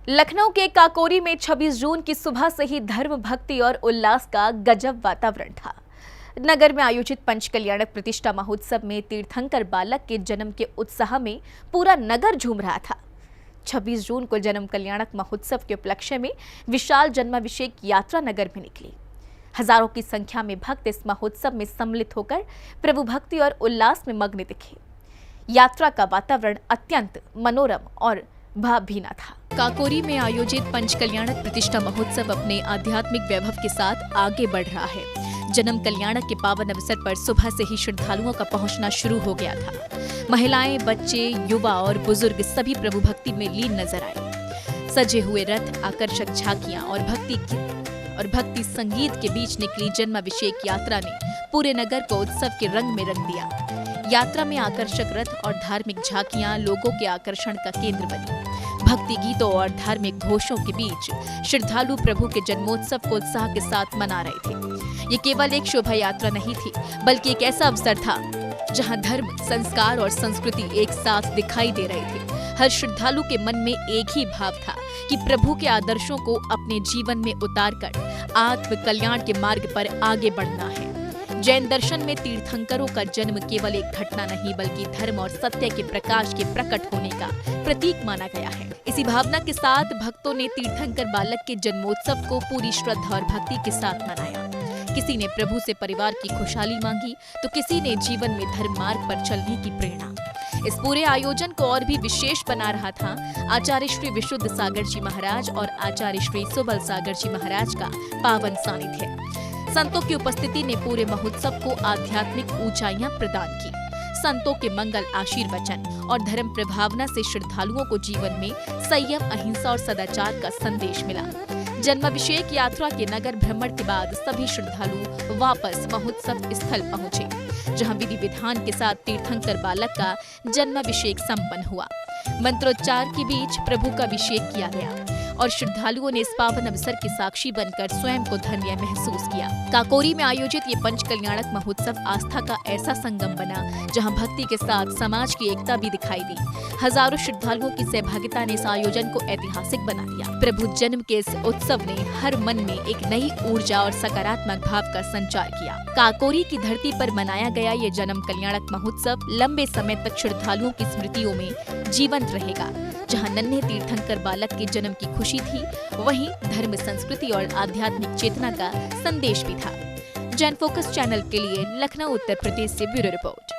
लखनऊ के काकोरी में 26 जून की सुबह से ही धर्म, भक्ति और उल्लास का गजब वातावरण था। नगर में आयोजित पंचकल्याणक प्रतिष्ठा महोत्सव में तीर्थंकर बालक के जन्म के उत्साह में पूरा नगर झूम रहा था। 26 जून को जन्म कल्याणक महोत्सव के उपलक्ष्य में विशाल जन्माभिषेक यात्रा नगर में निकली। हजारों की संख्या में भक्त इस महोत्सव में सम्मिलित होकर प्रभु भक्ति और उल्लास में मग्न दिखे। यात्रा का वातावरण अत्यंत मनोरम और भावभीना था। काकोरी में आयोजित पंचकल्याणक प्रतिष्ठा महोत्सव अपने आध्यात्मिक वैभव के साथ आगे बढ़ रहा है। जन्म कल्याणक के पावन अवसर पर सुबह से ही श्रद्धालुओं का पहुंचना शुरू हो गया था। महिलाएं, बच्चे, युवा और बुजुर्ग सभी प्रभु भक्ति में लीन नजर आए। सजे हुए रथ, आकर्षक झांकियां और भक्ति संगीत के बीच निकली जन्माभिषेक यात्रा ने पूरे नगर को उत्सव के रंग में रंग दिया। यात्रा में आकर्षक रथ और धार्मिक झांकियां लोगों के आकर्षण का केंद्र बनी। भक्ति गीतों और धार्मिक घोषों के बीच श्रद्धालु प्रभु के जन्मोत्सव को उत्साह के साथ मना रहे थे। ये केवल एक शोभा यात्रा नहीं थी, बल्कि एक ऐसा अवसर था जहां धर्म, संस्कार और संस्कृति एक साथ दिखाई दे रहे थे। हर श्रद्धालु के मन में एक ही भाव था कि प्रभु के आदर्शों को अपने जीवन में उतारकर आत्म कल्याण के मार्ग पर आगे बढ़ना है। जैन दर्शन में तीर्थंकरों का जन्म केवल एक घटना नहीं, बल्कि धर्म और सत्य के प्रकाश के प्रकट होने का प्रतीक माना गया है। इसी भावना के साथ भक्तों ने तीर्थंकर बालक के जन्मोत्सव को पूरी श्रद्धा और भक्ति के साथ मनाया। किसी ने प्रभु से परिवार की खुशहाली मांगी, तो किसी ने जीवन में धर्म मार्ग पर चलने की प्रेरणा। इस पूरे आयोजन को और भी विशेष बना रहा था आचार्य श्री विशुद्ध सागर जी महाराज और आचार्य श्री सुबल सागर जी महाराज का पावन सानिध्य। संतों की उपस्थिति ने पूरे महोत्सव को आध्यात्मिक ऊंचाइयां प्रदान की। संतों के मंगल आशीर्वचन और धर्म प्रभावना से श्रद्धालुओं को जीवन में संयम, अहिंसा और सदाचार का संदेश मिला। जन्माभिषेक यात्रा के नगर भ्रमण के बाद सभी श्रद्धालु वापस महोत्सव स्थल पहुंचे, जहां विधि विधान के साथ तीर्थंकर बालक का जन्माभिषेक संपन्न हुआ। मंत्रोच्चार के बीच प्रभु का अभिषेक किया गया और श्रद्धालुओं ने इस पावन अवसर के साक्षी बनकर स्वयं को धन्य महसूस किया। काकोरी में आयोजित ये पंचकल्याणक महोत्सव आस्था का ऐसा संगम बना, जहां भक्ति के साथ समाज की एकता भी दिखाई दी। हजारों श्रद्धालुओं की सहभागिता ने इस आयोजन को ऐतिहासिक बना दिया। प्रभु जन्म के इस उत्सव ने हर मन में एक नई ऊर्जा और सकारात्मक भाव का संचार किया। काकोरी की धरती पर मनाया गया ये जन्म कल्याणक महोत्सव लंबे समय तक श्रद्धालुओं की स्मृतियों में जीवंत रहेगा। जहां नन्हे तीर्थंकर बालक के जन्म की खुशी थी, वहीं धर्म, संस्कृति और आध्यात्मिक चेतना का संदेश भी था। जैन फोकस चैनल के लिए लखनऊ, उत्तर प्रदेश से ब्यूरो रिपोर्ट।